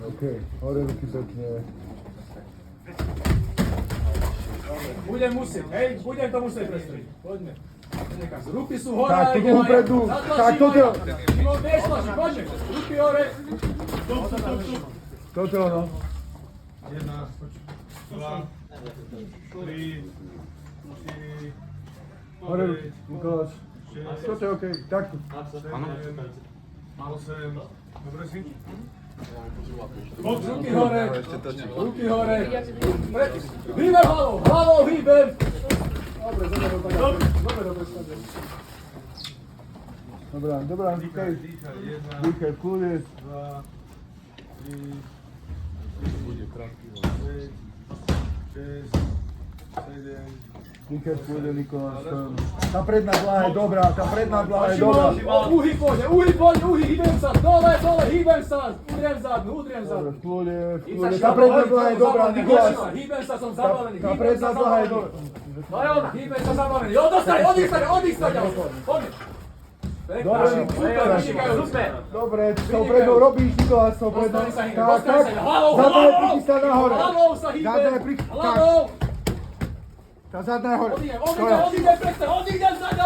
Okej, hore ruky pekne. Budem musieť, hej, budem to musieť prestriť. Poďme. Ruky sú hore, Tak, tu ide dlho Maja. predu. Zatlačí Tak, toto. Maja. Šimon, vieš tlačiť, poďme. Ruky hore. Toto ono. 1, 2, 3, 4, Hore ruky, Nikoláš. Toto je okej, takto. 8, dobre si? Ruky hore. Ruky hore. Hýbem hlavou, hlavou hýbem. Dobre, dobre. Dobrá, dýchaj. Dýchaj, 1, Dýchaj, v kľude. 2, 3, 4, 5, 6, 7, Dýchaj, v kľude, Nikoláš. Tá predná dláha je dobrá, tá predná dláha je dobrá. Uhy pôjde, hýbem sa. Dole, hýbem sa. Udriem zadnú. Dobre, v kľude. Tá predná dláha je dobrá, Nikoláš. Hýbem sa, som zabalený. Tá predná dláha je dobrá. Hýbem sa zabalený. Jo, dostane, odískať. Poďme. Dobre, Super. Dobre, s tou prednou robíš, Nikoláš, s tou prednou. Dostane Tak, sa. Hlavou, zadná je prichystá nahore. Hlavou sa hýbem. Zadná je prichystá, tak. Hlavou. Tá zadná je hore. Odídem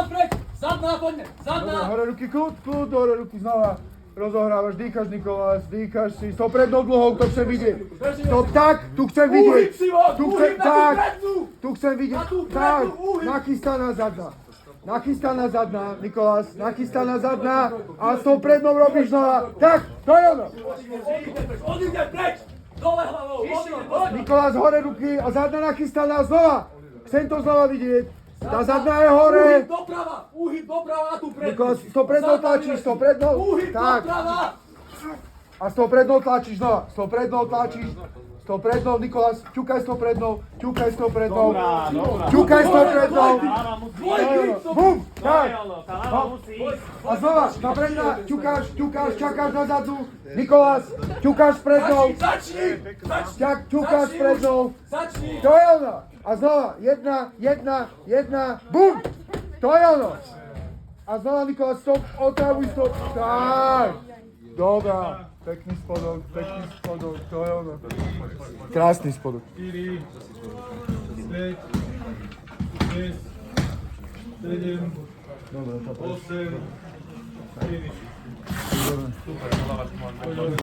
preč. Zadná, poďme. Dobre, Zadná. hore ruky, kľud, hore ruky znova. Rozohrávaš, dýchaš, Nikoláš, dýchaš si. S tou prednou dlhou, to chcem vidieť. Stop, tak, tu chcem vidieť. Uhyb si ho, Tu uhyb chcem, na tú tak, prednú. tu chcem vidieť. Na tú prednú, Tak, uhyb. nachystaná zadná, Nikoláš, nachystaná zadná. A s tou prednou robíš znova. Tak, to je ono. Odídem preč. Dole hlavou. Nikoláš, hore ruky a zadná nachystaná znova. Chcem to znova vidieť. Tá zadná je hore. Uhyb doprava na tú prednú. Nikoláš, s tou prednou tlačíš, s tou prednou. Uhyb Tak. doprava. A s tou prednou tlačíš znova. S tou prednou tlačíš. S tou prednou, Nikoláš, ťukaj s tou prednou. Ťukaj s tou prednou. Ťukaj s tou prednou. Bum! Tak. A znova, tá predná, ťukáš, čakáš na zadnú. Nikolás, ťukáš prednou. Začni. Ťukáš prednou. Začni. To je ono. A znova, jedna, bum! To je ono. A znova, Nikolás, stop, otravuj stop. Tak. Dobrá. Pekný spodok, to je ono. Krásny spodok. 4, 5, 6, 7, 8, finish. Super,